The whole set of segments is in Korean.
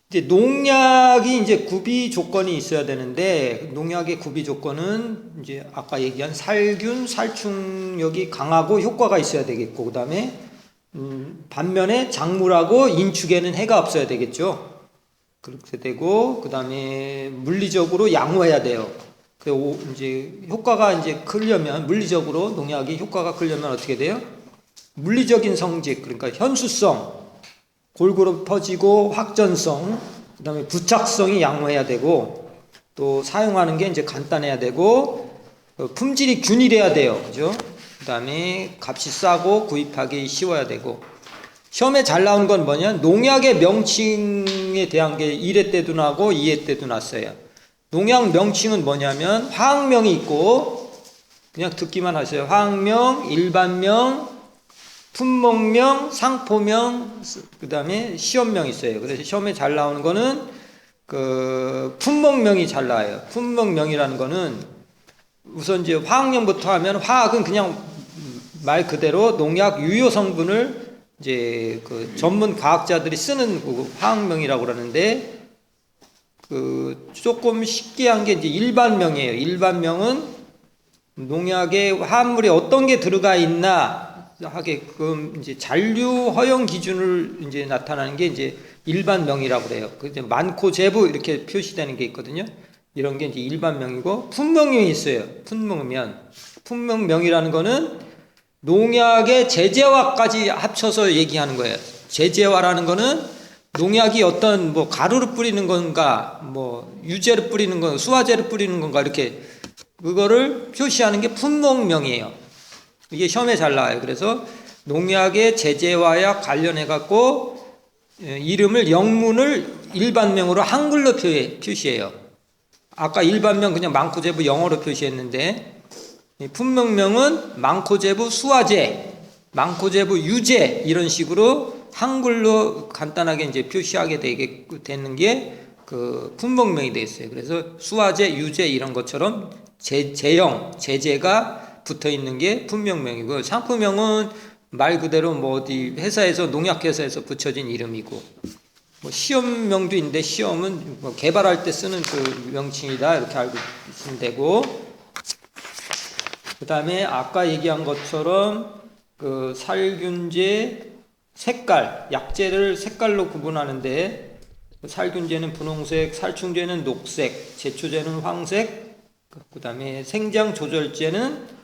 이제 농약이 이제 구비 조건이 있어야 되는데, 농약의 구비 조건은 이제 아까 얘기한 살균, 살충력이 강하고 효과가 있어야 되겠고, 그 다음에 반면에 작물하고 인축에는 해가 없어야 되겠죠. 그렇게 되고, 그 다음에 물리적으로 양호해야 돼요. 이제 효과가 이제 크려면, 물리적으로 농약이 효과가 크려면 어떻게 돼요? 물리적인 성질, 그러니까 현수성, 골고루 퍼지고 확전성, 그 다음에 부착성이 양호해야 되고, 또 사용하는 게 이제 간단해야 되고, 품질이 균일해야 돼요. 그죠? 그 다음에 값이 싸고 구입하기 쉬워야 되고, 시험에 잘 나온 건 뭐냐? 농약의 명칭에 대한 게 1회 때도 나고 2회 때도 났어요. 농약 명칭은 뭐냐면 화학명이 있고, 그냥 듣기만 하세요. 화학명, 일반명, 품목명, 상포명, 그 다음에 시험명이 있어요. 그래서 시험에 잘 나오는 거는 그 품목명이 잘 나와요. 품목명이라는 거는 우선 이제 화학명부터 하면, 화학은 그냥 말 그대로 농약 유효 성분을 이제 그 전문 과학자들이 쓰는 그 화학명이라고 그러는데, 그 조금 쉽게 한 게 이제 일반명이에요. 일반명은 농약에 화합물이 어떤 게 들어가 있나 하게끔 이제 잔류 허용 기준을 이제 나타나는 게 이제 일반명이라고 그래요. 그 이제 많고 제부 이렇게 표시되는 게 있거든요. 이런 게 이제 일반명이고, 품목명이 있어요. 품목명이라는 거는 농약의 제재화까지 합쳐서 얘기하는 거예요. 제재화라는 거는 농약이 어떤 뭐 가루를 뿌리는 건가, 뭐 유제를 뿌리는 건가, 수화제를 뿌리는 건가, 이렇게 그거를 표시하는 게 품목명이에요. 이게 시험에 잘 나와요. 그래서 농약의 제재화와 관련해 갖고 이름을, 영문을 일반명으로 한글로 표시해요. 아까 일반명 그냥 많고 제부 영어로 표시했는데, 품목명은 많고 제부 수화제, 많고 제부 유제, 이런 식으로 한글로 간단하게 이제 표시하게 되는 게 그 품목명이 되어 있어요. 그래서 수화제, 유제 이런 것처럼 제형, 제재가 붙어 있는 게 품목명이고, 상품명은 말 그대로 뭐 어디 회사에서, 농약회사에서 붙여진 이름이고, 뭐 시험명도 있는데 시험은 뭐 개발할 때 쓰는 그 명칭이다, 이렇게 알고 있으면 되고, 그 다음에 아까 얘기한 것처럼 그 살균제 색깔, 약제를 색깔로 구분하는데, 살균제는 분홍색, 살충제는 녹색, 제초제는 황색, 그 다음에 생장조절제는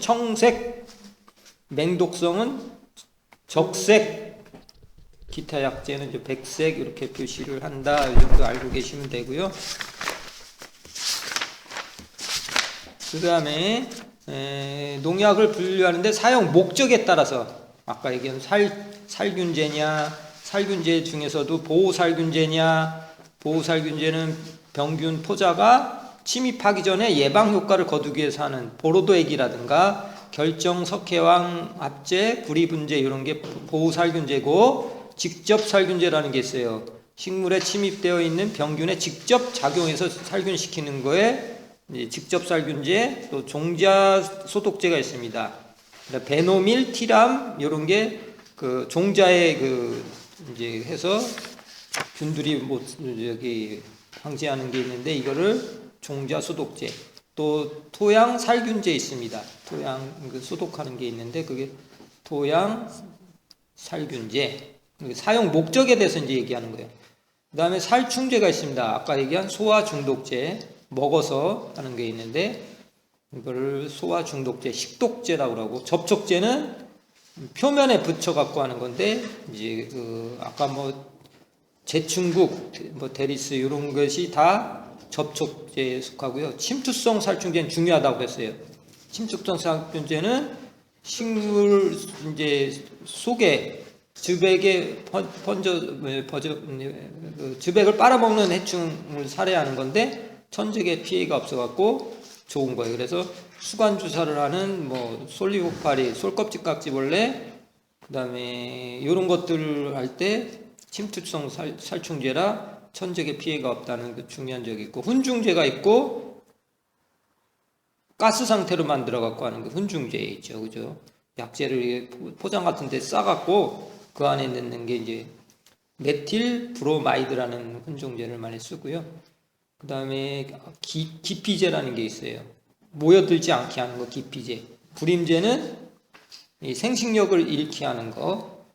청색, 맹독성은 적색, 기타 약제는 이제 백색, 이렇게 표시를 한다. 이 정도 알고 계시면 되고요. 그 다음에 농약을 분류하는데 사용 목적에 따라서, 아까 얘기한 살균제냐, 살균제 중에서도 보호살균제냐, 보호살균제는 병균 포자가 침입하기 전에 예방 효과를 거두기 위해서 하는 보로도액이라든가 결정 석회왕 합제, 구리분제, 이런 게 보호살균제고, 직접 살균제라는 게 있어요. 식물에 침입되어 있는 병균에 직접 작용해서 살균시키는 거에 직접 살균제, 또 종자 소독제가 있습니다. 베노밀, 티람, 이런 게 그 종자에 그 이제 해서 균들이 못 여기 방지하는 게 있는데, 이거를 종자 소독제. 또 토양 살균제 있습니다. 토양 소독하는 게 있는데, 그게 토양 살균제. 사용 목적에 대해서 이제 얘기하는 거예요. 그 다음에 살충제가 있습니다. 아까 얘기한 소화 중독제, 먹어서 하는 게 있는데, 이거를 소화 중독제, 식독제라고 하고, 접촉제는 표면에 붙여 갖고 하는 건데, 이제 그 아까 뭐 제충국, 뭐 데리스 이런 것이 다 접촉제에 속하고요. 침투성 살충제는 중요하다고 했어요. 침투성 살충제는 식물 이제 속에 즙액에 즙액을 빨아먹는 해충을 살해하는 건데, 천적에 피해가 없어갖고 좋은 거예요. 그래서 수관 주사를 하는 뭐 솔리고파리, 솔껍질 깍지벌레, 그 다음에 이런 것들을 할 때 침투성 살충제라 천적에 피해가 없다는 그 중요한 적이 있고, 훈중제가 있고, 가스 상태로 만들어 갖고 하는 그 훈중제 있죠, 그죠? 약재를 포장 같은 데 싸갖고 그 안에 넣는 게 이제 메틸 브로마이드라는 혼종제를 많이 쓰고요. 그 다음에 기피제라는 게 있어요. 모여들지 않게 하는 거 기피제. 불임제는 이 생식력을 잃게 하는 거,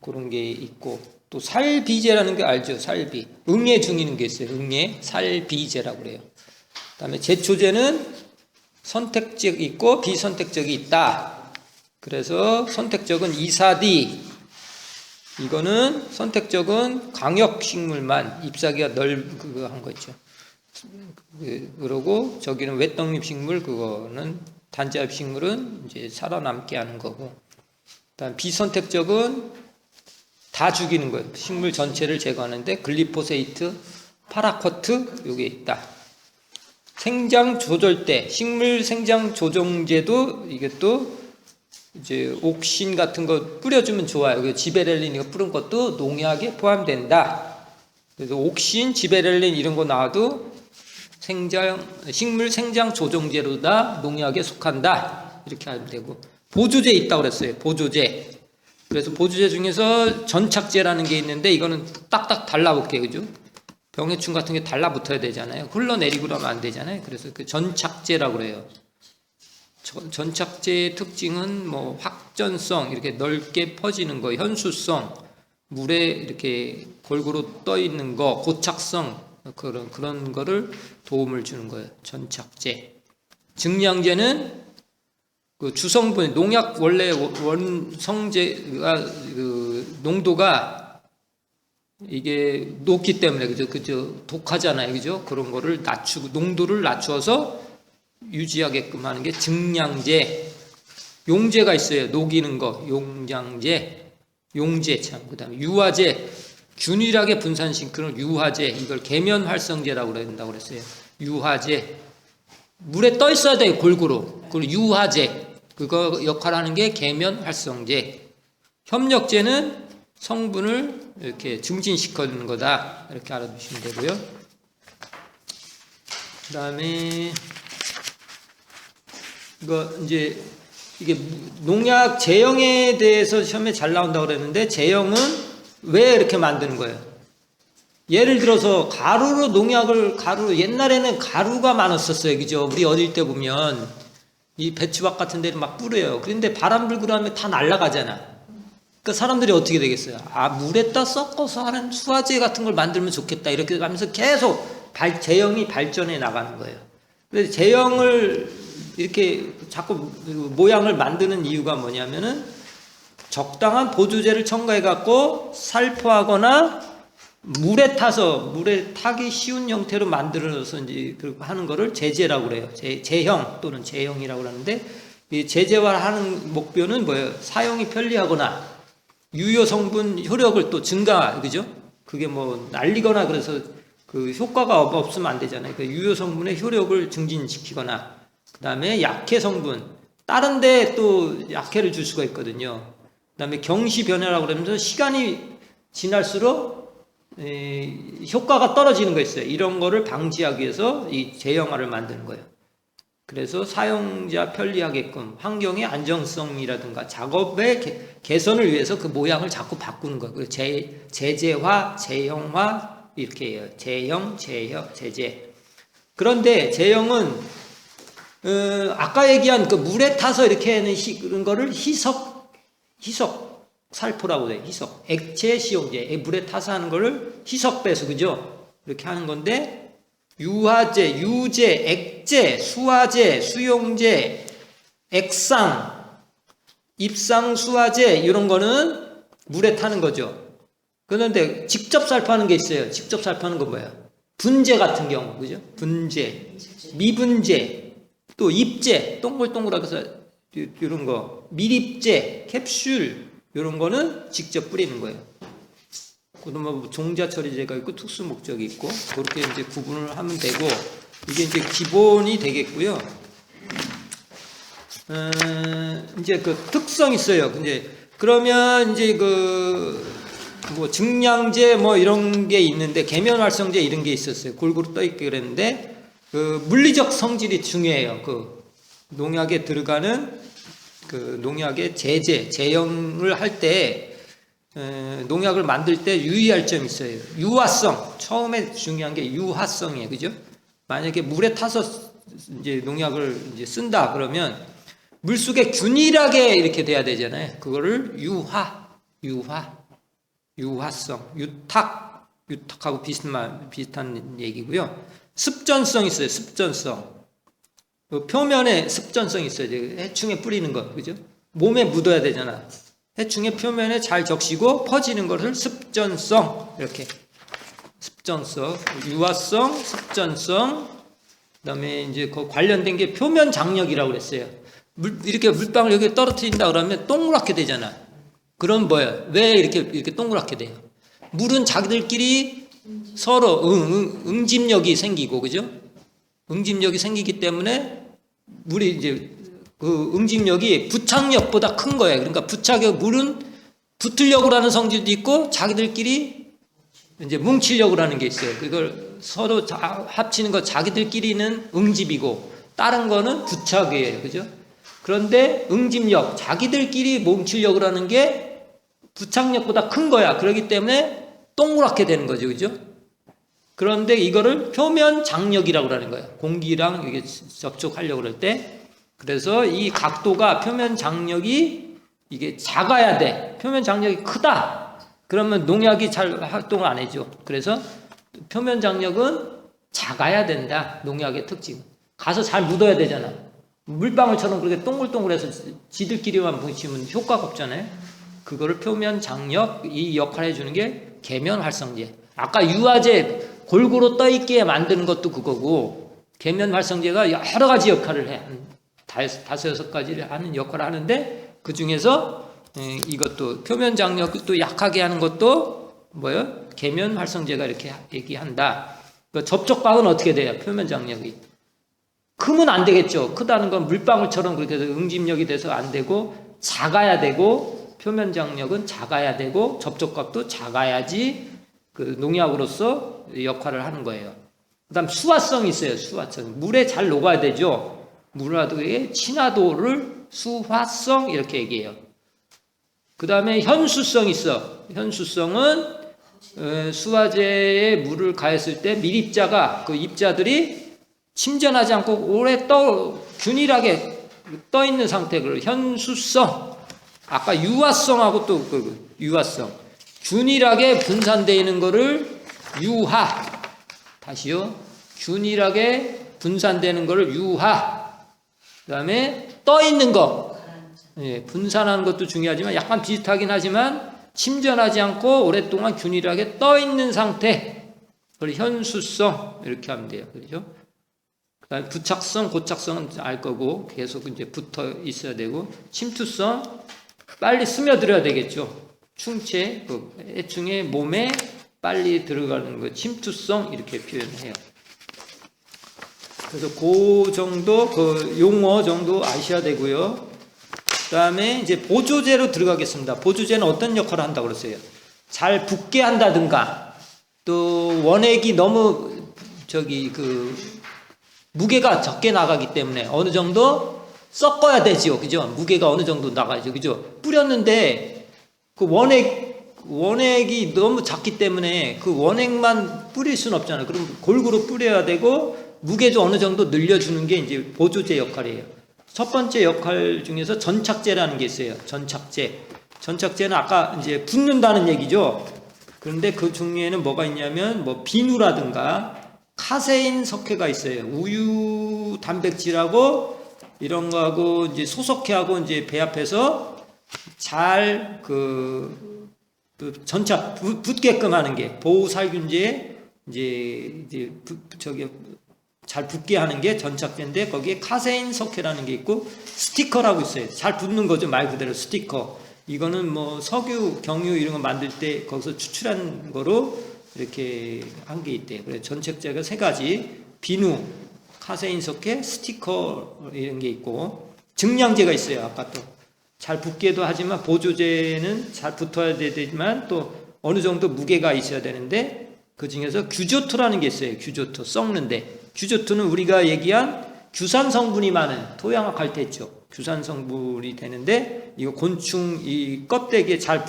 그런 게 있고, 또 살비제라는 게 알죠? 살비. 응애 중이는 게 있어요. 응애, 살비제라고 그래요. 그 다음에 제초제는 선택적이 있고 비선택적이 있다. 그래서 선택적은 이사디. 이거는 선택적은 강역식물만, ip사귀가 그거 한 거 있죠. 그러고 저기는 외떡잎식물, 그거는 단자잎식물은 이제 살아남게 하는 거고. 그다음 비선택적은 다 죽이는 거예요. 식물 전체를 제거하는데 글리포세이트, 파라쿼트 요게 있다. 생장 조절대, 식물 생장 조정제도 이게 또 이제 옥신 같은 거 뿌려주면 좋아요. 지베렐린 이거 뿌린 것도 농약에 포함된다. 그래서 옥신, 지베렐린 이런 거 나와도 식물 생장 조정제로다, 농약에 속한다. 이렇게 하면 되고. 보조제 있다고 그랬어요. 보조제. 그래서 보조제 중에서 전착제라는 게 있는데 이거는 딱딱 달라붙게, 그죠? 병해충 같은 게 달라붙어야 되잖아요. 흘러내리고 그러면 안 되잖아요. 그래서 그 전착제라고 그래요. 전착제의 특징은 뭐 확전성, 이렇게 넓게 퍼지는 거, 현수성, 물에 이렇게 골고루 떠 있는 거, 고착성, 그런 거를 도움을 주는 거예요. 전착제. 증량제는 그 주성분, 농약 원래 원성제가 그 농도가 이게 높기 때문에, 그죠? 독하잖아요. 그죠? 그런 거를 낮추고, 농도를 낮추어서 유지하게끔 하는 게 증량제. 용제가 있어요. 녹이는 거. 용장제. 용제 참. 그 다음에 유화제. 균일하게 분산시키는 유화제. 이걸 계면활성제라고 그런다고 그랬어요. 유화제. 물에 떠 있어야 돼요. 골고루. 그리고 유화제. 그거 역할을 하는 게 계면활성제. 협력제는 성분을 이렇게 증진시키는 거다. 이렇게 알아두시면 되고요. 그 다음에 이거 이제 이게 농약 제형에 대해서 시험에 잘 나온다고 그랬는데, 제형은 왜 이렇게 만드는 거예요? 예를 들어서 가루로 농약을, 옛날에는 가루가 많았었어요. 그죠? 우리 어릴 때 보면 이 배추밭 같은 데를 막 뿌려요. 그런데 바람 불고 나면 다 날아가잖아. 그러니까 사람들이 어떻게 되겠어요? 물에다 섞어서 하는 수화제 같은 걸 만들면 좋겠다. 이렇게 하면서 계속 제형이 발전해 나가는 거예요. 그래서 제형을 이렇게 자꾸 모양을 만드는 이유가 뭐냐면은 적당한 보조제를 첨가해 갖고 살포하거나 물에 타기 쉬운 형태로 만들어서 이제 하는 거를 제제라고 그래요. 제형 또는 제형이라고 그러는데, 이 제제화하는 목표는 뭐예요? 사용이 편리하거나 유효 성분 효력을 또 증가, 그죠? 그게 뭐 날리거나 그래서 그 효과가 없으면 안 되잖아요. 그 유효 성분의 효력을 증진시키거나, 그 다음에 약해 성분, 다른 데 또 약해를 줄 수가 있거든요. 그 다음에 경시 변화라고 그러면서 시간이 지날수록 효과가 떨어지는 거 있어요. 이런 거를 방지하기 위해서 이 제형화를 만드는 거예요. 그래서 사용자 편리하게끔 환경의 안정성이라든가 작업의 개선을 위해서 그 모양을 자꾸 바꾸는 거예요. 제제화, 제형화 이렇게 해요. 제형, 제제. 그런데 제형은 아까 얘기한 그 물에 타서 이렇게 하는 그런 거를 희석 살포라고 해요. 희석. 액체 시용제. 물에 타서 하는 거를 희석배수, 그죠? 이렇게 하는 건데, 유화제, 유제, 액제, 수화제, 수용제, 액상, 입상 수화제, 이런 거는 물에 타는 거죠. 그런데 직접 살포하는 게 있어요. 직접 살포하는 건 뭐예요? 분제 같은 경우, 그죠? 분제, 미분제, 또 입제, 동글동글하게 해서 이런 거, 밀입제, 캡슐, 이런 거는 직접 뿌리는 거예요. 그다음에 종자 처리제가 있고 특수 목적이 있고, 그렇게 이제 구분을 하면 되고, 이게 이제 기본이 되겠고요. 이제 그 특성 있어요. 이제 그러면 이제 뭐 증량제 뭐 이런 게 있는데, 계면활성제 이런 게 있었어요. 골고루 떠 있게 그랬는데, 그 물리적 성질이 중요해요. 그 농약에 들어가는 그 농약의 제형을 할 때 농약을 만들 때 유의할 점이 있어요. 유화성. 처음에 중요한 게 유화성이에요. 그죠? 만약에 물에 타서 이제 농약을 이제 쓴다 그러면 물속에 균일하게 이렇게 돼야 되잖아요. 그거를 유화성, 유탁하고 비슷한 얘기고요. 습전성 있어요. 습전성. 표면에 습전성 있어요. 해충에 뿌리는 거, 그죠? 몸에 묻어야 되잖아. 해충의 표면에 잘 적시고 퍼지는 것을 습전성, 이렇게. 습전성, 유화성, 습전성, 그 다음에 이제 그 관련된 게 표면 장력이라고 그랬어요. 이렇게 물방울 여기 떨어뜨린다 그러면 동그랗게 되잖아. 그럼 뭐야? 왜 이렇게 동그랗게 돼요? 물은 자기들끼리 서로 응집력이 생기고, 그죠? 응집력이 생기기 때문에 물이 이제 그 응집력이 부착력보다 큰 거예요. 그러니까 물은 붙으려고 하는 성질도 있고 자기들끼리 이제 뭉치려고 하는 게 있어요. 그걸 서로 합치는 거 자기들끼리는 응집이고 다른 거는 부착이에요. 그죠? 그런데 응집력, 자기들끼리 뭉치려고 하는 게 부착력보다 큰 거야. 그렇기 때문에 동그랗게 되는 거죠. 그죠? 그런데 이거를 표면 장력이라고 하는 거예요. 공기랑 이게 접촉하려고 그럴 때. 그래서 이 각도가 표면 장력이 이게 작아야 돼. 표면 장력이 크다. 그러면 농약이 잘 활동을 안 해줘. 그래서 표면 장력은 작아야 된다. 농약의 특징. 가서 잘 묻어야 되잖아. 물방울처럼 그렇게 동글동글해서 지들끼리만 뭉치면 효과가 없잖아요. 그거를 표면 장력, 이 역할을 해주는 게 계면 활성제. 아까 유화제 골고루 떠있게 만드는 것도 그거고, 계면 활성제가 여러 가지 역할을 해. 다섯 여섯 가지를 하는 역할을 하는데, 그 중에서 이것도 표면 장력도 약하게 하는 것도 뭐예요? 계면 활성제가 이렇게 얘기한다. 그 접촉각은 어떻게 돼요? 표면 장력이. 크면 안 되겠죠. 크다는 건 물방울처럼 그렇게 해서 응집력이 돼서 안 되고, 작아야 되고, 표면 장력은 작아야 되고, 접촉각도 작아야지 그 농약으로서 역할을 하는 거예요. 그 다음 수화성이 있어요. 수화성. 물에 잘 녹아야 되죠. 물화도의 친화도를 수화성 이렇게 얘기해요. 그 다음에 현수성이 있어. 현수성은 수화제에 물을 가했을 때 밀입자가 그 입자들이 침전하지 않고 오래 균일하게 떠 있는 상태를 현수성. 아까 유화성하고 또 그 유화성. 균일하게 분산되어 있는 거를 유화. 다시요. 균일하게 분산되는 거를 유화. 그 다음에 떠 있는 거. 예, 분산하는 것도 중요하지만 약간 비슷하긴 하지만 침전하지 않고 오랫동안 균일하게 떠 있는 상태. 그걸 현수성. 이렇게 하면 돼요. 그렇죠? 그 다음에 부착성, 고착성은 알 거고 계속 이제 붙어 있어야 되고, 침투성. 빨리 스며들어야 되겠죠. 충체, 그 해충의 몸에 빨리 들어가는 거, 침투성 이렇게 표현해요. 그래서 그 정도, 그 용어 정도 아셔야 되고요. 그 다음에 이제 보조제로 들어가겠습니다. 보조제는 어떤 역할을 한다고 그랬어요? 잘 붙게 한다든가, 또 원액이 너무 무게가 적게 나가기 때문에 어느 정도 섞어야 되죠. 그죠? 무게가 어느 정도 나가죠. 그죠? 뿌렸는데 그 원액이 너무 작기 때문에 그 원액만 뿌릴 수는 없잖아요. 그럼 골고루 뿌려야 되고, 무게도 어느 정도 늘려주는 게 이제 보조제 역할이에요. 첫 번째 역할 중에서 전착제라는 게 있어요. 전착제는 아까 이제 붓는다는 얘기죠. 그런데 그 중에는 뭐가 있냐면, 뭐 비누라든가 카세인 석회가 있어요. 우유 단백질하고 이런 거하고 이제 소석회하고 이제 배합해서 잘 전착 붙게끔 하는 게 보호살균제에 이제 잘 붙게 하는 게 전착제인데, 거기에 카세인 석회라는 게 있고 스티커라고 있어요. 잘 붙는 거죠. 말 그대로 스티커. 이거는 뭐 석유, 경유 이런 거 만들 때 거기서 추출한 거로 이렇게 한 게 있대요. 그래서 전착제가 세 가지, 비누, 카세인 석회, 스티커 이런 게 있고, 증량제가 있어요. 아까 또 잘 붙게도 하지만 보조제는 잘 붙어야 되지만 또 어느 정도 무게가 있어야 되는데, 그 중에서 규조토라는 게 있어요. 규조토, 썩는데. 규조토는 우리가 얘기한 규산 성분이 많은, 토양학 할 때 했죠. 규산 성분이 되는데, 이거 곤충 이 껍데기에 잘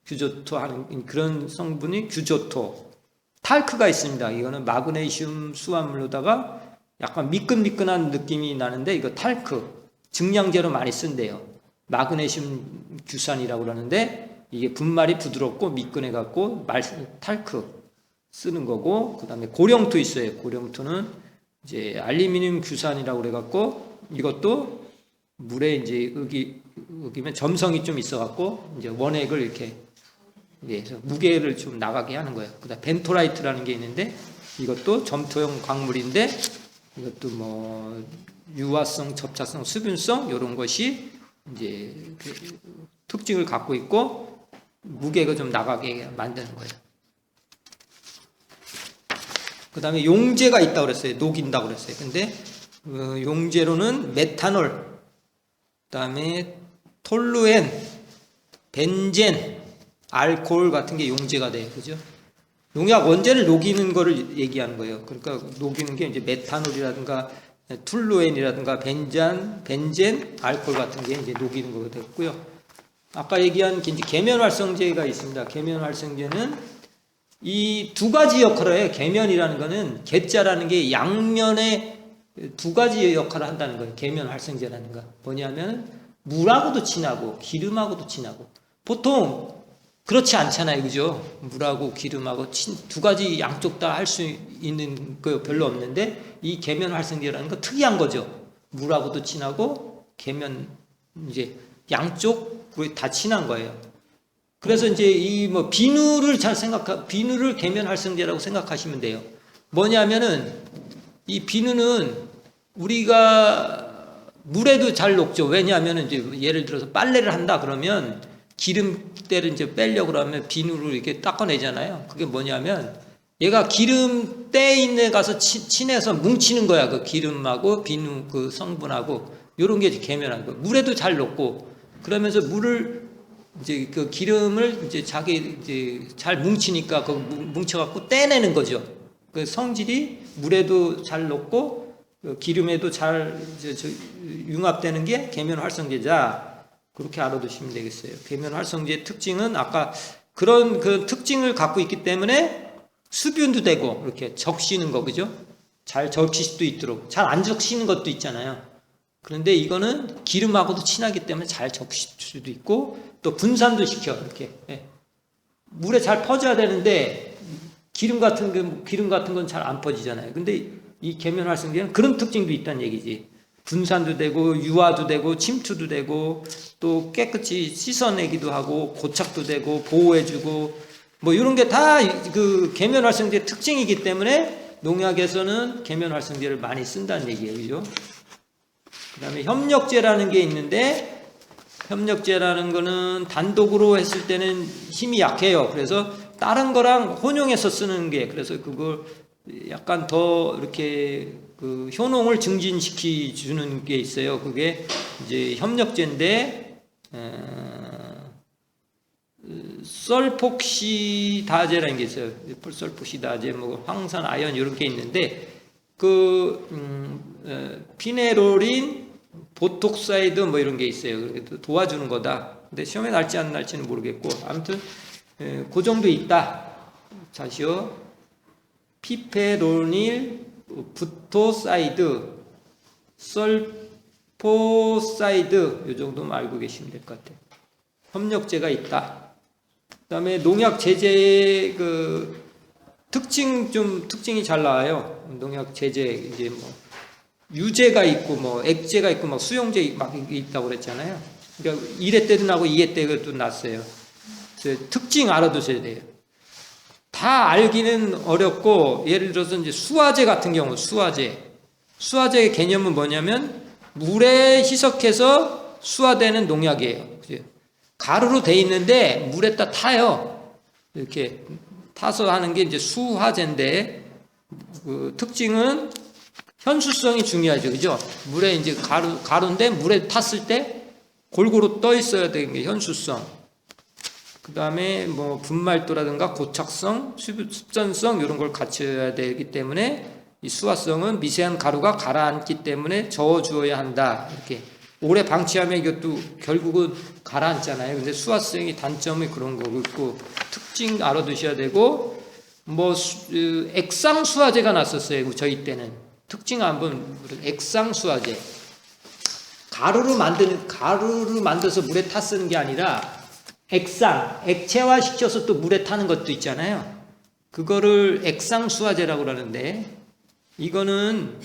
규조토 하는 그런 성분이 규조토. 탈크가 있습니다. 이거는 마그네슘 수화물로다가 약간 미끈미끈한 느낌이 나는데 이거 탈크. 증량제로 많이 쓴대요. 마그네슘 규산이라고 그러는데 이게 분말이 부드럽고 미끈해갖고 탈크 쓰는 거고, 그 다음에 고령토 있어요. 고령토는 이제 알루미늄 규산이라고 그래갖고 이것도 물에 이제 으기면 점성이 좀 있어갖고 이제 원액을 이렇게 해서 무게를 좀 나가게 하는 거예요. 그다음 벤토라이트라는 게 있는데 이것도 점토형 광물인데 이것도 뭐 유화성, 접착성, 수분성 이런 것이 이제 그 특징을 갖고 있고 무게가 좀 나가게 만드는 거예요. 그 다음에 용제가 있다고 그랬어요. 녹인다고 그랬어요. 근데 용제로는 메탄올, 그 다음에 톨루엔, 벤젠, 알코올 같은 게 용제가 돼요. 그죠? 농약 원재를 녹이는 거를 얘기하는 거예요. 그러니까 녹이는 게 이제 메탄올이라든가 툴루엔이라든가 벤젠, 알코올 같은 게 이제 녹이는 거가 됐고요. 아까 얘기한 이제 계면활성제가 있습니다. 계면활성제는 이 두 가지 역할을 해요. 계면이라는 거는 계자라는 게 양면에 두 가지 역할을 한다는 거예요. 계면활성제라는 거. 뭐냐면 물하고도 친하고 기름하고도 친하고. 보통 그렇지 않잖아요. 그죠? 물하고 기름하고 두 가지 양쪽 다 할 수 있는 거 별로 없는데 이 계면활성제라는 거 특이한 거죠. 물하고도 친하고 계면 이제 양쪽 다 친한 거예요. 그래서 이제 이 뭐 비누를 비누를 계면활성제라고 생각하시면 돼요. 뭐냐면은 이 비누는 우리가 물에도 잘 녹죠. 왜냐하면은 이제 예를 들어서 빨래를 한다 그러면 기름때를 이제 빼려고 그러면 비누를 이렇게 닦아내잖아요. 그게 뭐냐면 얘가 기름때 있는 가서 친해서 뭉치는 거야. 그 기름하고 비누 그 성분하고 요런 게 계면한 거. 물에도 잘 녹고 그러면서 물을 이제 그 기름을 이제 자기 이제 잘 뭉치니까 그 뭉쳐갖고 떼내는 거죠. 그 성질이 물에도 잘 녹고 기름에도 잘 융합되는 게 계면활성제자. 그렇게 알아두시면 되겠어요. 계면활성제의 특징은 아까 그런 그 특징을 갖고 있기 때문에 수분도 되고 이렇게 적시는 거 그죠? 잘 적실 수도 있도록 잘 안 적시는 것도 있잖아요. 그런데 이거는 기름하고도 친하기 때문에 잘 적실 수도 있고 또 분산도 시켜 이렇게 물에 잘 퍼져야 되는데 기름 같은 건 잘 안 퍼지잖아요. 근데 이 계면활성제는 그런 특징도 있다는 얘기지. 분산도 되고 유화도 되고 침투도 되고 또 깨끗이 씻어내기도 하고 고착도 되고 보호해주고 뭐 이런 게 다 그 계면활성제 특징이기 때문에 농약에서는 계면활성제를 많이 쓴다는 얘기예요. 그죠? 그 다음에 협력제라는 게 있는데 협력제라는 거는 단독으로 했을 때는 힘이 약해요. 그래서 다른 거랑 혼용해서 쓰는 게 그래서 그걸 약간 더 이렇게 그 효능을 증진시키 주는 게 있어요. 그게 이제 협력제인데 설폭시다제라는 게 있어요. 설폭시다제, 뭐 황산 아연 이런 게 있는데 그 피네롤인, 보톡사이드 뭐 이런 게 있어요. 도와주는 거다. 근데 시험에 날지 안 날지는 모르겠고 아무튼 그 정도 있다. 다시요. 피페로닐, 부토사이드, 설포사이드 이 정도만 알고 계시면 될 것 같아요. 협력제가 있다. 그다음에 농약 제제의 그 특징이 잘 나와요. 농약 제제 이제 뭐 유제가 있고 뭐 액제가 있고 막 수용제 막 있다고 그랬잖아요. 그러니까 1회 때도 나고 2회 때도 났어요. 그래서 특징 알아두셔야 돼요. 다 알기는 어렵고 예를 들어서 이제 수화제 같은 경우 수화제의 개념은 뭐냐면 물에 희석해서 수화되는 농약이에요. 가루로 돼 있는데 물에다 타요. 이렇게 타서 하는 게 이제 수화제인데 그 특징은 현수성이 중요하죠. 그죠? 물에 이제 가루인데 물에 탔을 때 골고루 떠 있어야 되는 게 현수성. 그 다음에 뭐 분말도라든가 고착성, 습전성 이런 걸 갖춰야 되기 때문에 이 수화성은 미세한 가루가 가라앉기 때문에 저어주어야 한다. 이렇게 오래 방치하면 이것도 결국은 가라앉잖아요. 근데 수화성이 단점이 그런 거고 있고, 특징 알아두셔야 되고, 뭐 액상 수화제가 났었어요. 저희 때는 특징 한번 액상 수화제. 가루로 만들어서 물에 타 쓰는 게 아니라 액상, 액체화 시켜서 또 물에 타는 것도 있잖아요. 그거를 액상 수화제라고 그러는데, 이거는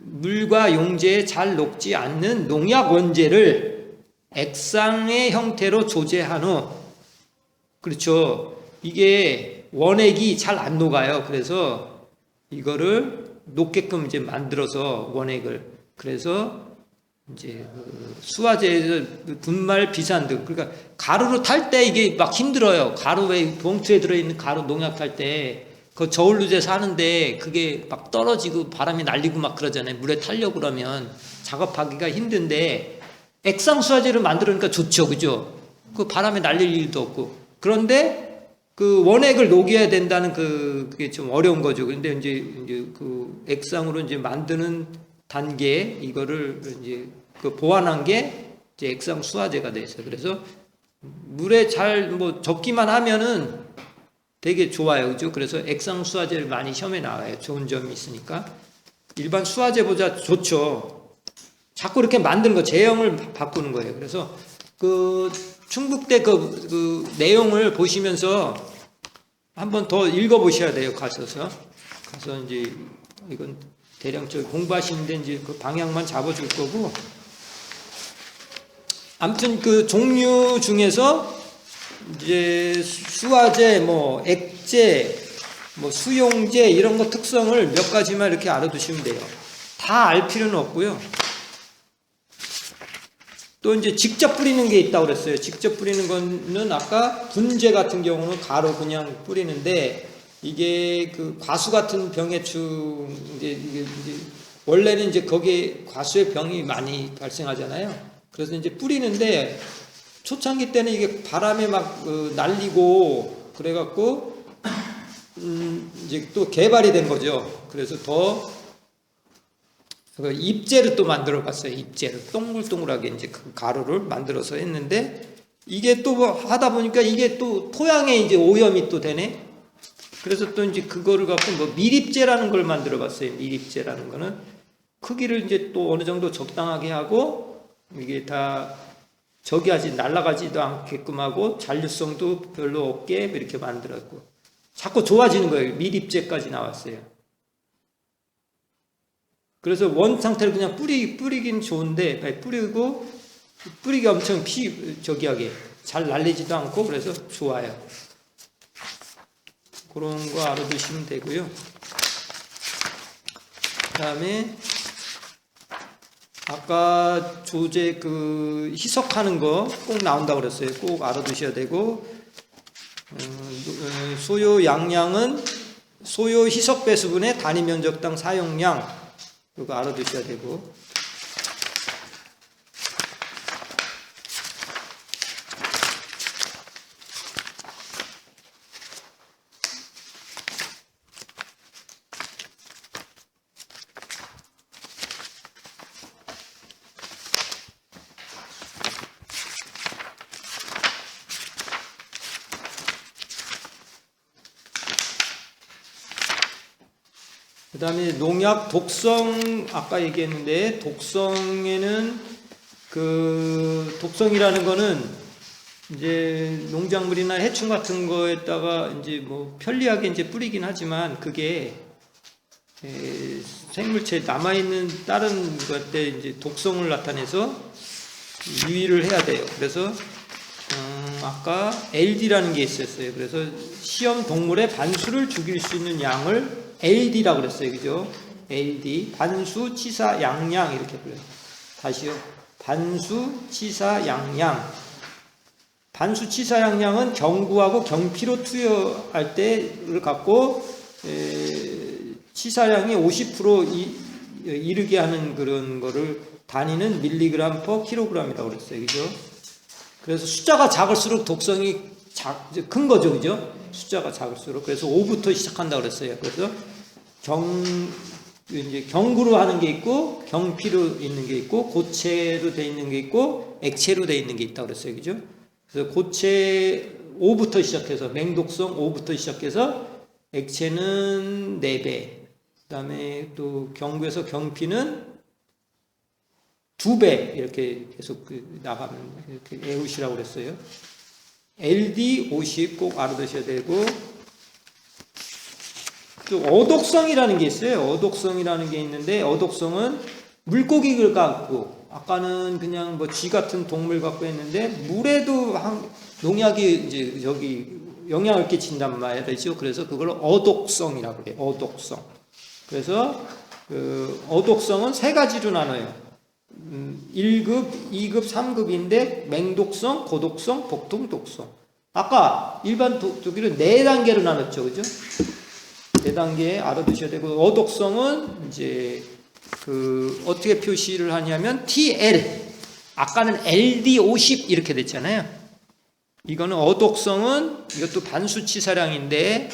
물과 용제에 잘 녹지 않는 농약 원재를 액상의 형태로 조제한 후, 그렇죠. 이게 원액이 잘 안 녹아요. 그래서 이거를 녹게끔 이제 만들어서 원액을, 그래서 이제 수화제에서 분말 비산등, 그러니까 가루로 탈 때 이게 막 힘들어요. 가루에 봉투에 들어있는 가루 농약 탈 때 그 저울루제 사는데 그게 막 떨어지고 바람이 날리고 막 그러잖아요. 물에 타려고 그러면 작업하기가 힘든데 액상 수화제를 만들으니까 좋죠, 그죠? 그 바람에 날릴 일도 없고. 그런데 그 원액을 녹여야 된다는 그게 좀 어려운 거죠. 근데 이제 그 액상으로 이제 만드는 단계, 이거를 이제 그 보완한 게 이제 액상 수화제가 됐어요. 그래서 물에 잘 뭐 적기만 하면은 되게 좋아요. 그죠? 그래서 액상 수화제를 많이 시험에 나와요. 좋은 점이 있으니까. 일반 수화제보다 좋죠. 자꾸 이렇게 만드는 거, 제형을 바꾸는 거예요. 그래서 그 충북대 그 내용을 보시면서 한번 더 읽어보셔야 돼요. 가서 이제 이건 대략적으로 공부하시는데 이제 그 방향만 잡아줄 거고. 아무튼 그 종류 중에서 이제 수화제, 뭐 액제, 뭐 수용제 이런 거 특성을 몇 가지만 이렇게 알아두시면 돼요. 다 알 필요는 없고요. 또 이제 직접 뿌리는 게 있다고 그랬어요. 직접 뿌리는 거는 아까 분재 같은 경우는 가루 그냥 뿌리는데, 이게 그 과수 같은 병해충, 이게 원래는 이제 거기에 과수의 병이 많이 발생하잖아요. 그래서 이제 뿌리는데 초창기 때는 이게 바람에 막 날리고 그래갖고 이제 또 개발이 된 거죠. 그래서 더 잎제를 또 만들어 봤어요. 잎제를 동글동글하게 이제 그 가루를 만들어서 했는데, 이게 또 뭐 하다 보니까 이게 또 토양에 이제 오염이 또 되네. 그래서 또 이제 그거를 갖고 뭐 밀입제라는 걸 만들어 봤어요. 밀입제라는 거는 크기를 이제 또 어느 정도 적당하게 하고, 이게 다 저기하지 날아가지도 않게끔 하고 잔류성도 별로 없게 이렇게 만들었고, 자꾸 좋아지는 거예요. 밀입제까지 나왔어요. 그래서 원 상태로 그냥 뿌리긴 좋은데, 뿌리기 엄청 저기하게 잘 날리지도 않고, 그래서 좋아요. 그런 거 알아두시면 되고요. 그 다음에 아까 조제 그 희석하는 거 꼭 나온다고 그랬어요. 꼭 알아두셔야 되고, 소요 양량은 소요 희석 배수분의 단위 면적당 사용량, 그거 알아두셔야 되고, 그 다음에 농약 독성, 아까 얘기했는데, 독성에는 그 독성이라는 거는 이제 농작물이나 해충 같은 거에다가 이제 뭐 편리하게 이제 뿌리긴 하지만, 그게 생물체에 남아있는 다른 것에 이제 독성을 나타내서 유의를 해야 돼요. 그래서 아까 LD라는 게 있었어요. 그래서 시험 동물의 반수를 죽일 수 있는 양을 LD라고 그랬어요. 그죠? LD. 반수, 치사, 양량. 이렇게 불러요. 다시요. 반수, 치사, 양량. 반수, 치사, 양량은 경구하고 경피로 투여할 때를 갖고, 치사량이 50% 이르게 하는 그런 거를 단위는 밀리그램 퍼 킬로그램이라고 그랬어요. 그죠? 그래서 숫자가 작을수록 독성이 큰 거죠. 그죠? 숫자가 작을수록. 그래서 5부터 시작한다고 그랬어요. 그래서 이제 경구로 하는 게 있고 경피로 있는 게 있고 고체로 돼 있는 게 있고 액체로 돼 있는 게 있다고 그랬어요. 그죠? 그래서 고체 5부터 시작해서 맹독성 5부터 시작해서 액체는 4배. 그다음에 또 경구에서 경피는 2배 이렇게 계속 나가면 이렇게 외우시라고 그랬어요. LD50 꼭 알아두셔야 되고 또 어독성이라는 게 있어요. 어독성이라는 게 있는데 어독성은 물고기를 갖고 아까는 그냥 뭐 쥐 같은 동물 갖고 했는데 물에도 농약이 이제 여기 영향을 끼친단 말이죠. 그래서 그걸 어독성이라고 해요. 어독성. 그래서 그 어독성은 3가지로 나눠요. 1급, 2급, 3급인데 맹독성, 고독성, 복통독성. 아까 일반 독일은 4단계로 나눴죠. 그죠? 4단계 알아두셔야 되고 어독성은 이제 그 어떻게 표시를 하냐면 TL 아까는 LD50 이렇게 됐잖아요. 이거는 어독성은 이것도 반수치사량인데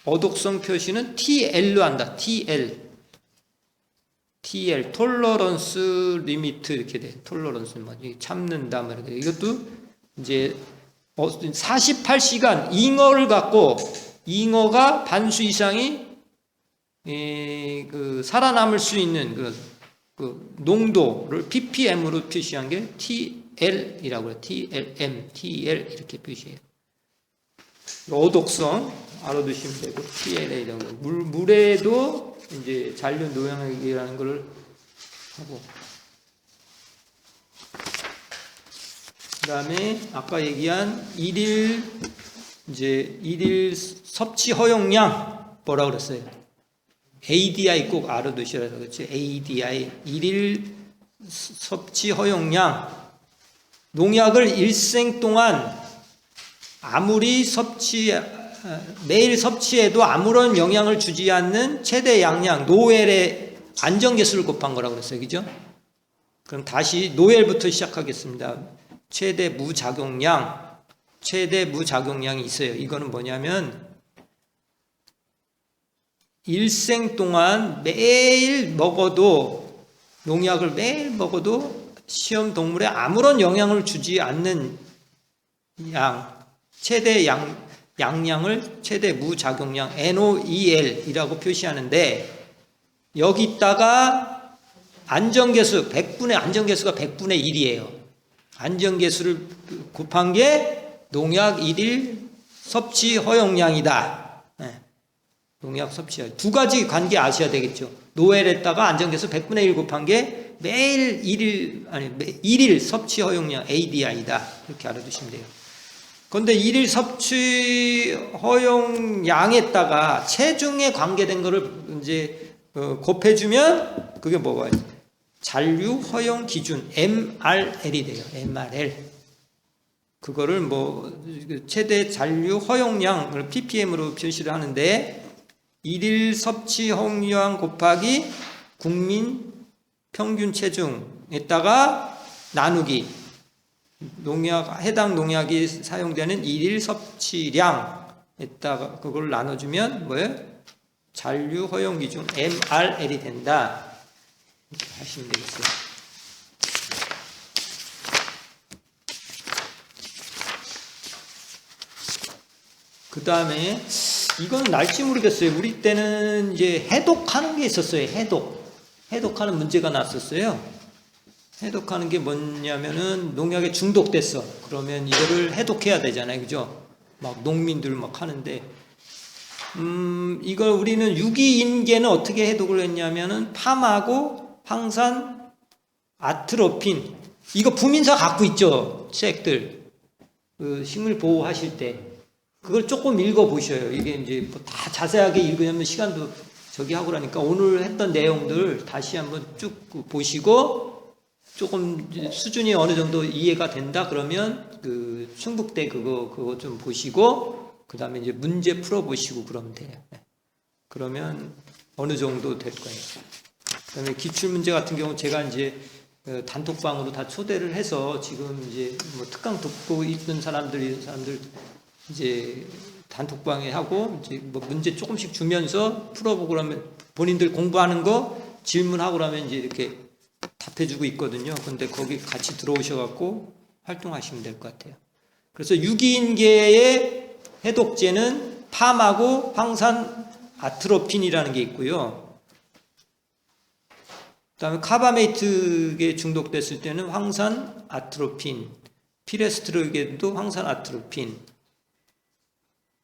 어독성 표시는 TL로 한다. TL 톨러런스 리미트 이렇게 돼. 톨러런스 뭐 참는다 뭐 이렇게. 이것도 이제 48시간 잉어를 갖고 잉어가 반수 이상이 살아남을 수 있는 그 농도를 ppm으로 표시한 게 TL이라고 해요. TLM, TL 이렇게 표시해요. 어독성 알아두시면 되고 TLA라고 해요. 물에도 이제 잔류 농약이라는 걸 하고 그다음에 아까 얘기한 일일 섭취 허용량 뭐라고 그랬어요? ADI 꼭 알아두셔야 되겠죠. ADI 일일 섭취 허용량 농약을 일생 동안 아무리 매일 섭취해도 아무런 영향을 주지 않는 최대 양량 노엘의 안정계수를 곱한 거라고 그랬어요. 그죠? 그럼 다시 노엘부터 시작하겠습니다. 최대 무작용량이 있어요. 이거는 뭐냐면 일생 동안 매일 먹어도 농약을 매일 먹어도 시험 동물에 아무런 영향을 주지 않는 최대 양량을 최대 무작용량 NOEL이라고 표시하는데 여기다가 안정계수 100분의 안정계수가 100분의 1이에요. 안정계수를 곱한 게 농약 일일 섭취 허용량이다. 네. 농약 섭취 2가지 관계 아셔야 되겠죠. 노엘에다가 안정계수 100분의 1 곱한 게 매일 일일 섭취 허용량 ADI다. 이렇게 알아두시면 돼요. 그런데 일일 섭취 허용량에다가 체중에 관계된 거를 이제 곱해주면 그게 뭐가 잔류 허용 기준 MRL이 돼요. MRL. 그거를 뭐 최대 잔류 허용량을 ppm으로 표시를 하는데 일일 섭취 허용량 곱하기 국민 평균 체중에다가 나누기 해당 농약이 사용되는 일일 섭취량에다가 그걸 나눠주면 뭐예요? 잔류 허용 기준 MRL이 된다. 이렇게 하시면 되겠어요. 그 다음에 이건 날지 모르겠어요. 우리 때는 이제 해독하는 게 있었어요. 해독하는 문제가 났었어요. 해독하는 게 뭐냐면은 농약에 중독됐어. 그러면 이거를 해독해야 되잖아요. 그죠? 막 농민들 막 하는데 이걸 우리는 유기인계는 어떻게 해독을 했냐면은 팜하고 황산, 아트로핀 이거 부민사 갖고 있죠. 책들 그 식물 보호하실 때 그걸 조금 읽어 보셔요. 이게 이제 뭐 다 자세하게 읽으려면 시간도 저기 하고 그러니까 오늘 했던 내용들 다시 한번 쭉 보시고 조금 수준이 어느 정도 이해가 된다 그러면 그 충북대 그거 좀 보시고 그 다음에 이제 문제 풀어 보시고 그러면 돼요. 그러면 어느 정도 될 거예요. 그 다음에 기출문제 같은 경우 제가 이제 단톡방으로 다 초대를 해서 지금 이제 뭐 특강 듣고 있는 사람들 이제 단톡방에 하고 이제 뭐 문제 조금씩 주면서 풀어보고 그러면 본인들 공부하는 거 질문하고 그러면 이제 이렇게 답해주고 있거든요. 근데 거기 같이 들어오셔갖고 활동하시면 될 것 같아요. 그래서 유기인계의 해독제는 팜하고 황산 아트로핀이라는 게 있고요. 그다음에 카바메이트에 중독됐을 때는 황산 아트로핀, 피레스트로이드도 황산 아트로핀.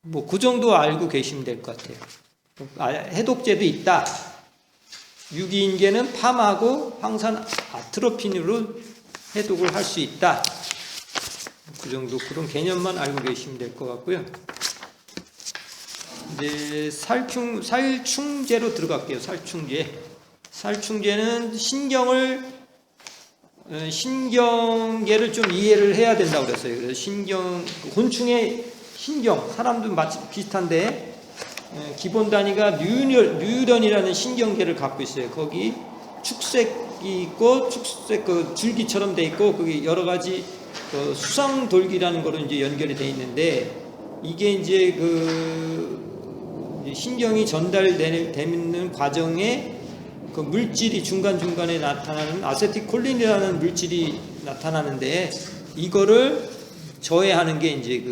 뭐 그 정도 알고 계시면 될 것 같아요. 해독제도 있다. 유기인계는 팜하고 황산 아트로핀으로 해독을 할 수 있다. 그 정도 그런 개념만 알고 계시면 될 것 같고요. 이제 살충제로 들어갈게요. 살충제는 신경계를 좀 이해를 해야 된다고 그랬어요. 그래서 곤충의 신경, 사람도 마치 비슷한데 기본 단위가 뉴런이라는 신경계를 갖고 있어요. 거기 축색이 있고 축색 그 줄기처럼 돼 있고 거기 여러 가지 수상돌기라는 거로 이제 연결이 돼 있는데 이게 이제 신경이 전달되는 과정에 그 물질이 중간중간에 나타나는 아세틸콜린이라는 물질이 나타나는데 이거를 저해하는 게 이제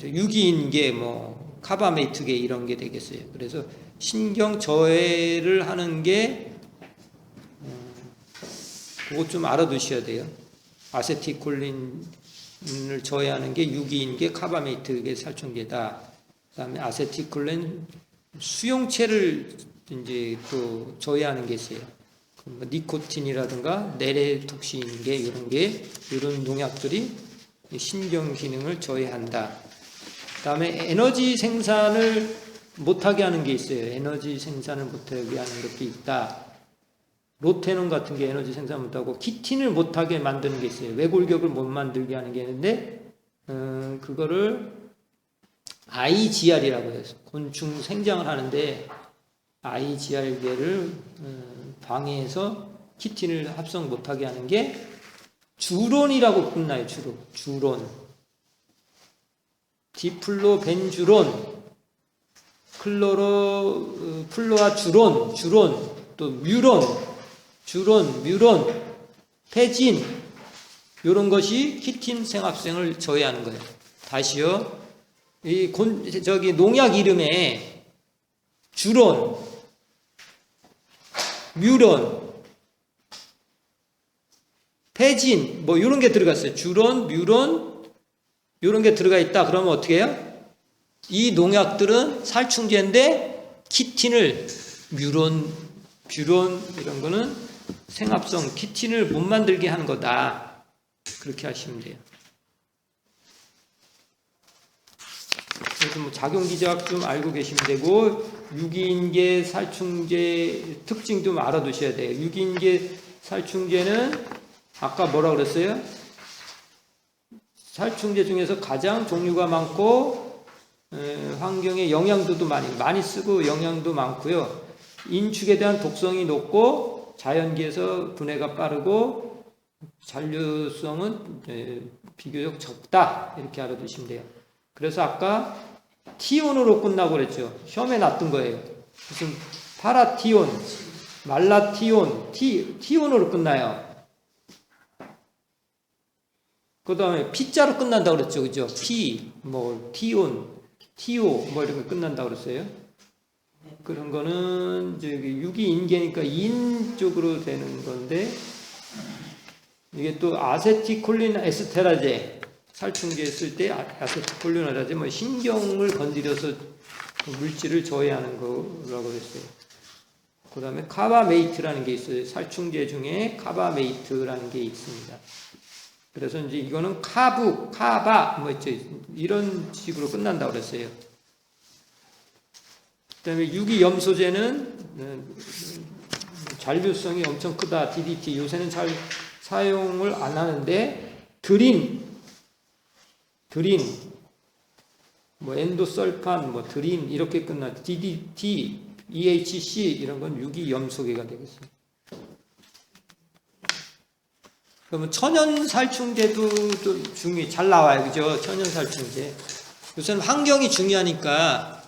유기인계 뭐 카바메이트계 이런 게 되겠어요. 그래서 신경 저해를 하는 게 그거 좀 알아두셔야 돼요. 아세틸콜린을 저해하는 게 유기인계 카바메이트계 살충제다. 그다음에 아세틸콜린 수용체를 이제 또 저해하는 게 있어요. 니코틴이라든가 내레톡신계 이런 농약들이 신경 기능을 저해한다. 그다음에 에너지 생산을 못하게 하는 게 있어요. 에너지 생산을 못하게 하는 것도 있다. 로테논 같은 게 에너지 생산 못하고 키틴을 못하게 만드는 게 있어요. 외골격을 못 만들게 하는 게 있는데 그거를 IGR이라고 해서 곤충 생장을 하는데 IGR계를 방해해서 키틴을 합성 못하게 하는 게 주론이라고 끝나요. 주론 디플로벤주론 플로아주론 또 뮤론 페진 이런 것이 키틴 생합성을 저해하는 거예요. 다시요. 농약 이름에 주론, 뮤론, 페진 뭐 이런 게 들어갔어요. 주론, 뮤론 이런 게 들어가 있다. 그러면 어떻게 해요? 이 농약들은 살충제인데 키틴을 뮤론, 뷰론 이런 거는 생합성 키틴을 못 만들게 하는 거다. 그렇게 하시면 돼요. 그래서 뭐 작용기제학 좀 알고 계시면 되고 유기인계 살충제 특징 좀 알아두셔야 돼요. 유기인계 살충제는 아까 뭐라 그랬어요? 살충제 중에서 가장 종류가 많고 환경에 영양도도 많이 쓰고 영양도 많고요. 인축에 대한 독성이 높고 자연계에서 분해가 빠르고 잔류성은 비교적 적다. 이렇게 알아두시면 돼요. 그래서 아까 티온으로 끝나고 그랬죠. 시험에 놨던 거예요. 무슨 파라티온, 말라티온, 티온으로 끝나요. 그 다음에 P자로 끝난다고 그랬죠. 그죠? P, 티온, 티오, 이렇게 끝난다고 그랬어요. 그런 거는, 유기인계니까 인 쪽으로 되는 건데, 이게 또 아세티콜린 에스테라제, 살충제 쓸 때 아세티콜린 에스테라제, 신경을 건드려서 그 물질을 저해하는 거라고 그랬어요. 그 다음에 카바메이트라는 게 있어요. 살충제 중에 카바메이트라는 게 있습니다. 그래서 이제 이거는 카바, 이런 식으로 끝난다고 그랬어요. 그 다음에 유기염소제는 잔류성이 엄청 크다. DDT. 요새는 잘 사용을 안 하는데, 드린, 엔도설판, 드린, 이렇게 끝나. DDT, EHC, 이런 건 유기염소계가 되겠습니다. 그러면 천연살충제도 좀 잘 나와요. 그죠? 천연살충제. 우선 환경이 중요하니까,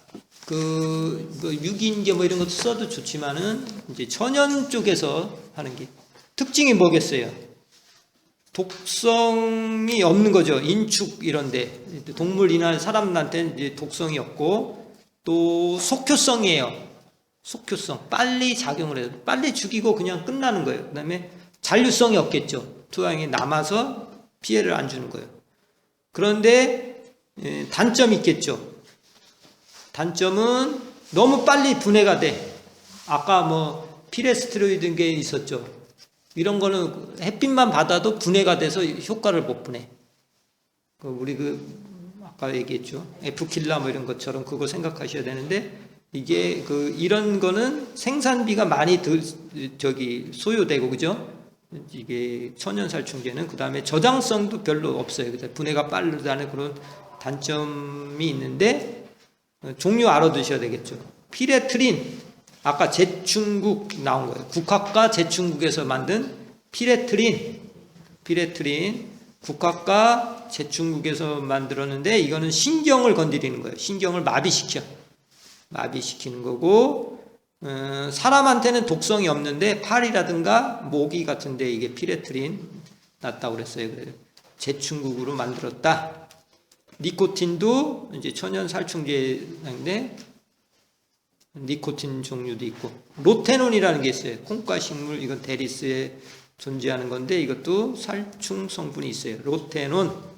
뭐 유기인제 뭐 이런 것도 써도 좋지만은, 이제 천연 쪽에서 하는 게, 특징이 뭐겠어요? 독성이 없는 거죠. 인축 이런데. 동물이나 사람한테는 이제 독성이 없고, 또 속효성이에요. 속효성. 빨리 작용을 해요. 빨리 죽이고 그냥 끝나는 거예요. 그 다음에 잔류성이 없겠죠. 투항이 남아서 피해를 안 주는 거예요. 그런데 단점이 있겠죠. 단점은 너무 빨리 분해가 돼. 아까 뭐 피레스테로이드 게 있었죠. 이런 거는 햇빛만 받아도 분해가 돼서 효과를 못 보내. 우리 아까 얘기했죠. 에프킬라 뭐 이런 것처럼 그거 생각하셔야 되는데, 이게 이런 거는 생산비가 많이 소요되고, 그죠? 이게 천연살충제는 그 다음에 저장성도 별로 없어요. 분해가 빠르다는 그런 단점이 있는데, 종류 알아두셔야 되겠죠. 피레트린, 아까 제충국 나온 거예요. 국화과 제충국에서 만든 피레트린, 국화과 제충국에서 만들었는데, 이거는 신경을 건드리는 거예요. 신경을 마비시키는 거고, 사람한테는 독성이 없는데 팔이라든가 모기 같은데 이게 피레트린 났다고 그랬어요. 제충국으로 만들었다. 니코틴도 이제 천연살충제인데 니코틴 종류도 있고, 로테논이라는 게 있어요. 콩가식물, 이건 데리스에 존재하는 건데 이것도 살충 성분이 있어요. 로테논.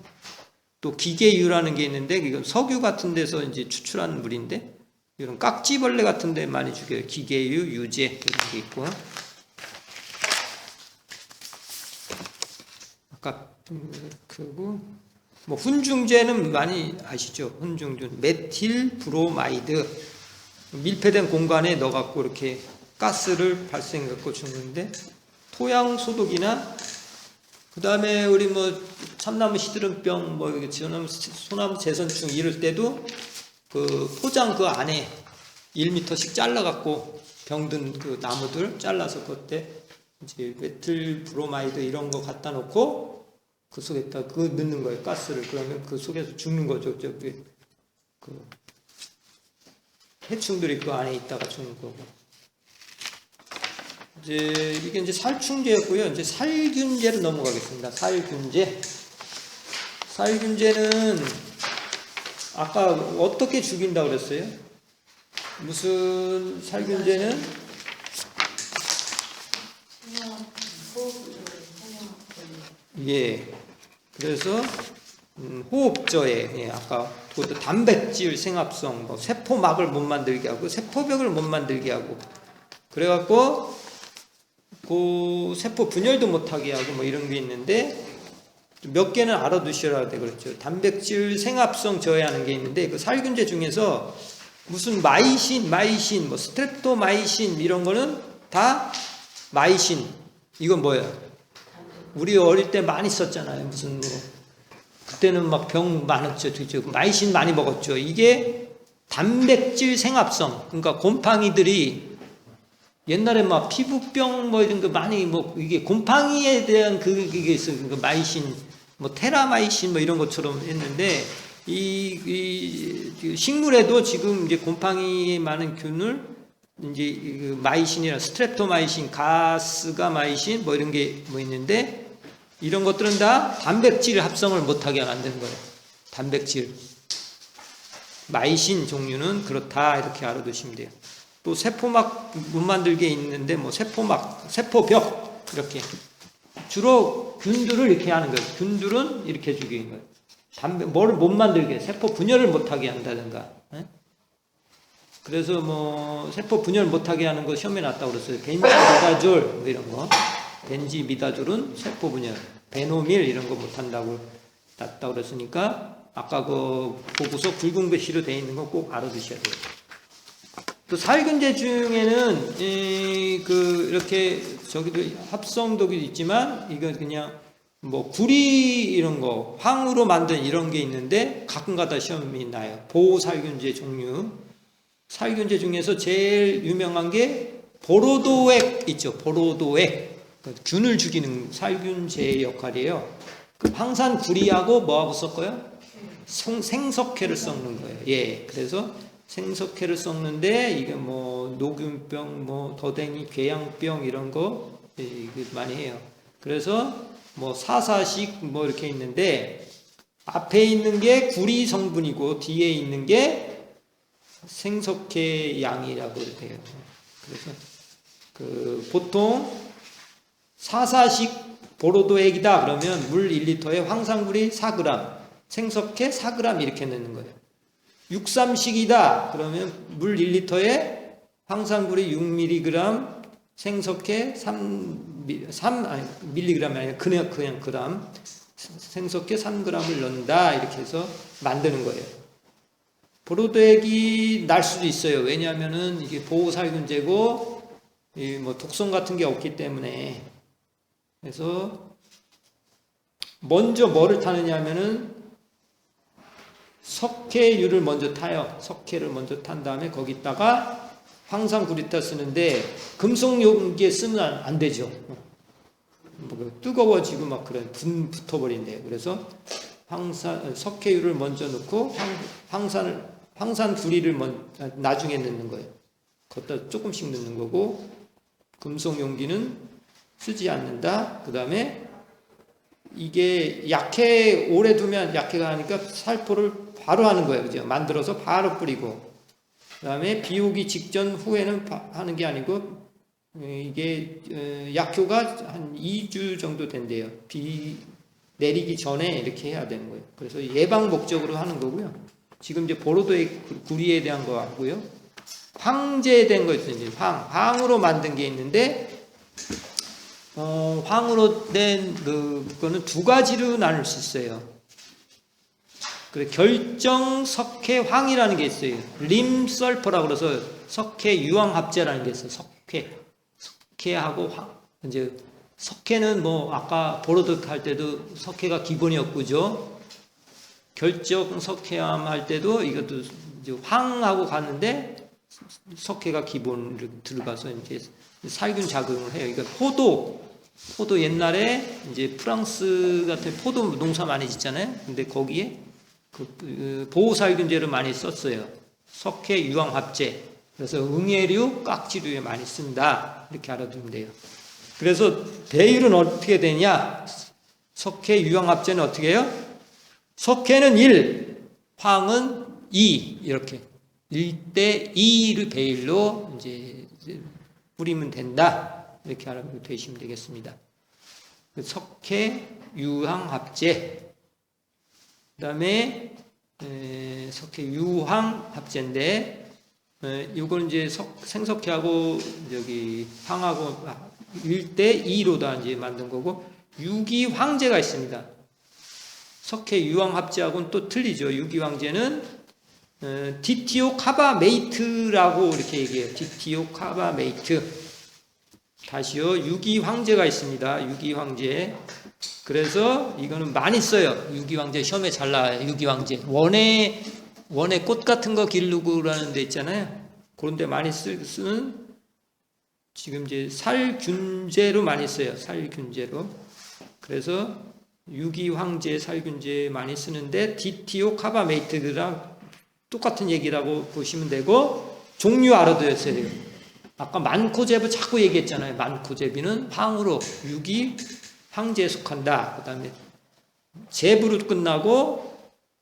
또 기계유라는 게 있는데 이건 석유 같은 데서 이제 추출하는 물인데, 이런 깍지벌레 같은 데 많이 죽여요. 기계유, 유제 이런 게 있고. 아까 그리고 뭐 훈중제는 많이 아시죠? 훈중제, 메틸 브로마이드. 밀폐된 공간에 넣어갖고 이렇게 가스를 발생해갖고 죽는데, 토양 소독이나 그 다음에 우리 뭐 참나무 시드름병, 뭐 소나무 재선충 이럴 때도 포장 안에 1m씩 잘라갖고 병든 나무들 잘라서 그때 이제 메틸 브로마이드 이런 거 갖다 놓고 그 속에다 넣는 거예요. 가스를. 그러면 그 속에서 죽는 거죠. 해충들이 그 안에 있다가 죽는 거고. 이게 이제 살충제였고요. 이제 살균제로 넘어가겠습니다. 살균제는 아까 어떻게 죽인다고 그랬어요? 무슨 살균제는? 예. 그래서 호흡저해. 아까 그것도 단백질 생합성, 뭐 세포막을 못 만들게 하고 세포벽을 못 만들게 하고, 그래갖고 그 세포 분열도 못하게 하고 뭐 이런 게 있는데, 몇 개는 알아두셔야 돼. 그렇죠. 단백질 생합성 저해하는 게 있는데, 그 살균제 중에서 무슨 마이신, 뭐 스트랩토마이신 이런 거는 다 마이신. 이건 뭐예요? 우리 어릴 때 많이 썼잖아요. 무슨 그때는 막 병 많았죠. 마이신 많이 먹었죠. 이게 단백질 생합성. 그러니까 곰팡이들이 옛날에 막 피부병 뭐 이런 거 많이 이게 곰팡이에 대한 그게 있어요. 그러니까 마이신, 뭐 테라마이신 뭐 이런 것처럼 했는데, 이 식물에도 지금 이제 곰팡이에 많은 균을 이제 마이신이나 스트랩토마이신, 가스가마이신 뭐 이런 게 뭐 있는데, 이런 것들은 다 단백질 합성을 못하게 만드는 거예요. 단백질. 마이신 종류는 그렇다, 이렇게 알아두시면 돼요. 또 세포막 못 만들게 있는데, 뭐 세포막, 세포벽, 이렇게. 주로 균들을 이렇게 하는 거예요. 균들은 이렇게 죽이는 거예요. 뭐를 못 만들게, 세포 분열을 못하게 한다든가. 그래서 뭐 세포 분열 못하게 하는 거 시험에 났다고 그랬어요. 벤지미다졸 뭐 이런 거. 벤지미다졸은 세포 분열, 베노밀 이런 거 못한다고 났다고 그랬으니까, 아까 그 보고서 붉은 글씨로 되어 있는 거 꼭 알아두셔야 돼요. 또 살균제 중에는 이렇게 저기도 합성독이 있지만, 이건 그냥 뭐 구리 이런 거, 황으로 만든 이런 게 있는데 가끔가다 시험이 나요. 보살균제 종류. 살균제 중에서 제일 유명한 게 보로도액 있죠. 보로도액. 균을 죽이는 살균제의 역할이에요. 그 황산구리하고 뭐하고 섞어요? 생석회를 섞는 거예요. 예, 그래서 생석회를 섞는데 이게 뭐 녹균병, 뭐 더댕이, 궤양병 이런 거 많이 해요. 그래서 뭐 사사식 뭐 이렇게 있는데 앞에 있는 게 구리 성분이고 뒤에 있는 게 생석회 양이라고 돼요. 그래서 그 보통 사사식 보로도액이다 그러면 물 1리터에 황산구리 4g, 생석회 4g 이렇게 넣는 거예요. 6-3식이다 그러면 물 1리터에 황산구리 6mg, 생석회 3mg이 아니라 그냥 그람, 생석회 3g을 넣는다 이렇게 해서 만드는 거예요. 보로도액이 날 수도 있어요. 왜냐하면은 이게 보호살균제고 뭐 독성 같은 게 없기 때문에. 그래서 먼저 뭐를 타느냐 하면은 석회유를 먼저 타요. 석회를 먼저 탄 다음에 거기다가 황산구리타 쓰는데 금속 용기에 쓰면 안 되죠. 뜨거워지고 막 그래 분 붙어버린대요. 그래서 석회유를 먼저 넣고 황산구리를 나중에 넣는 거예요. 거기다 조금씩 넣는 거고 금속 용기는 쓰지 않는다. 그 다음에 이게 약해 오래 두면 약해가 하니까 살포를 바로 하는 거예요. 그죠? 만들어서 바로 뿌리고. 그 다음에 비오기 직전 후에는 하는 게 아니고 이게 약효가 한 2주 정도 된대요. 비 내리기 전에 이렇게 해야 되는 거예요. 그래서 예방 목적으로 하는 거고요. 지금 이제 보로도의 구리에 대한 거 하고요. 황제된 거 있어요. 이제 황으로 만든 게 있는데 황으로 된 그거는 두 가지로 나눌 수 있어요. 그래 결정 석회황이라는 게 있어요. 림설퍼라고 그래서 석회 유황합제라는 게 있어요. 석회하고 황. 이제 석회는 뭐 아까 보로득 할 때도 석회가 기본이었고죠. 결정 석회암 할 때도 이것도 이제 황하고 갔는데 석회가 기본으로 들어가서 이제 살균 작용을 해요. 그러니까 포도 옛날에 이제 프랑스 같은 포도 농사 많이 짓잖아요. 근데 거기에 그 보호살균제를 많이 썼어요. 석회 유황합제. 그래서 응애류, 깍지류에 많이 쓴다. 이렇게 알아두면 돼요. 그래서 배율은 어떻게 되냐? 석회 유황합제는 어떻게 해요? 석회는 1, 황은 2 이렇게 1:2를 배율로 이제 뿌리면 된다. 이렇게 알아보고 되시면 되겠습니다. 석회 유황합제. 그 다음에 석회 유황합제인데 이건 이제 생석회하고 저기 황하고 1:2로 이제 만든 거고 유기황제가 있습니다. 석회 유황합제하고는 또 틀리죠. 유기황제는 디티오카바메이트라고 이렇게 얘기해요. 디티오카바메이트. 다시요. 유기황제가 있습니다. 유기황제. 그래서 이거는 많이 써요. 유기황제 시험에 잘 나와요. 유기황제. 원에 꽃 같은 거 기르고 그러는 데 있잖아요. 그런 데 많이 쓰는 지금 이제 살균제로 많이 써요. 살균제로. 그래서 유기황제, 살균제 많이 쓰는데 디티오카바메이트랑 똑같은 얘기라고 보시면 되고 종류 알아두셔야 돼요. 아까 만코제브 자꾸 얘기했잖아요. 만코제비는 황으로 유기황제에 속한다. 그 다음에 제브로 끝나고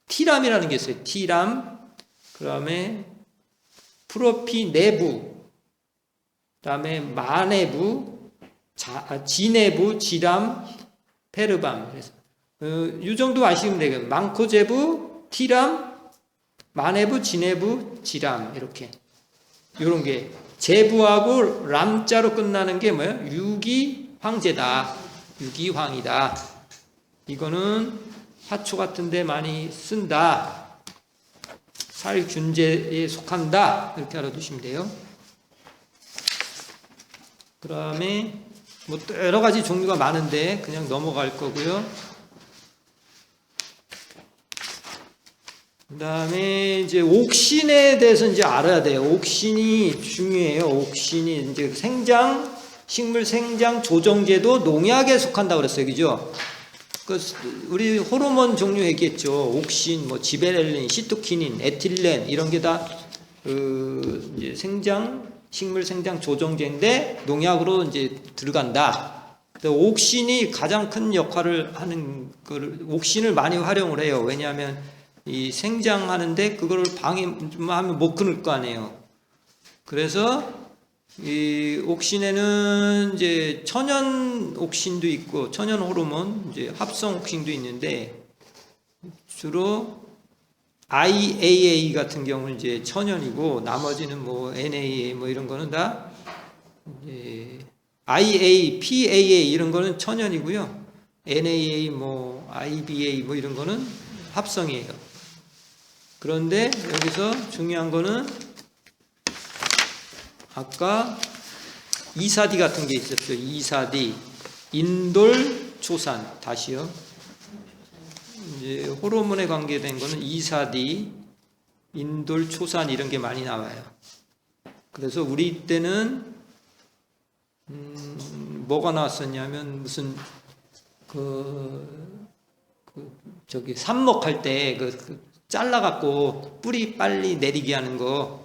티람이라는 게 있어요. 티람. 그 다음에 프로피네부. 그 다음에 마네부, 지네부, 지람, 페르밤. 그래서 이 정도 아시면 되겠네요. 망코제부, 티람, 마네부, 지네부, 지람 이렇게 이런 게 제부하고 람자로 끝나는 게 뭐예요? 유기황제다. 유기황이다. 이거는 화초 같은 데 많이 쓴다. 살균제에 속한다. 이렇게 알아두시면 돼요. 그 다음에 뭐 여러 가지 종류가 많은데 그냥 넘어갈 거고요. 그 다음에 이제 옥신에 대해서 이제 알아야 돼요. 옥신이 중요해요. 옥신이 이제 생장 식물 생장 조정제도 농약에 속한다고 그랬어요. 그죠? 그 우리 호르몬 종류 얘기했죠. 옥신, 뭐 지베렐린, 시토키닌, 에틸렌 이런 게 다 이제 식물 생장 조정제인데 농약으로 이제 들어간다. 옥신이 가장 큰 역할을 하는 거를 옥신을 많이 활용을 해요. 왜냐하면 이 생장하는데 그거를 방해하면 못 끊을 거 아니에요. 그래서 이 옥신에는 이제 천연 옥신도 있고 천연 호르몬, 이제 합성 옥신도 있는데 주로 IAA 같은 경우는 이제 천연이고 나머지는 뭐 NAA 뭐 이런 거는 다 이제 IA, PAA 이런 거는 천연이고요. NAA 뭐 IBA 뭐 이런 거는 합성이에요. 그런데 여기서 중요한 거는 아까 2,4-D 같은 게 있었죠. 2,4-D 인돌초산 다시요. 이제 호르몬에 관계된 거는 2,4-D 인돌초산 이런 게 많이 나와요. 그래서 우리 때는 뭐가 나왔었냐면 무슨 저기 삽목할 때 잘라갖고 뿌리 빨리 내리게 하는 거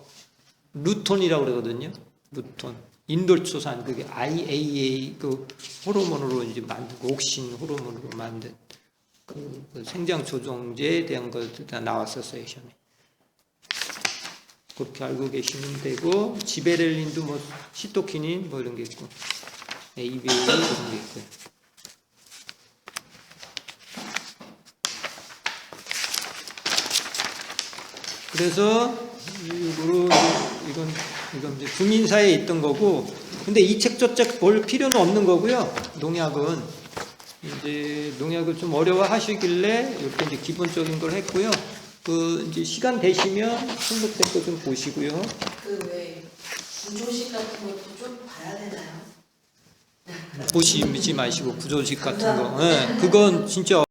루톤이라고 그러거든요. 루톤. 인돌초산 그게 IAA 그 호르몬으로 이제 만들고 옥신 호르몬으로 만든 그 생장 조정제에 대한 것도 다 나왔었어요, 시험에. 그렇게 알고 계시면 되고 지베렐린도 뭐 시토키닌 뭐 이런 게 있고 ABA 이런 게 있고요. 그래서 이건 이제 구민사에 있던 거고, 근데 이 책 저 책 볼 필요는 없는 거고요. 농약은 이제 농약을 좀 어려워하시길래 이렇게 이제 기본적인 걸 했고요. 그 이제 시간 되시면 한국책 거 좀 보시고요. 그 왜 구조식 같은 것도 좀 봐야 되나요? 보시지 마시고 구조식 같은 거, 네, 그건 진짜.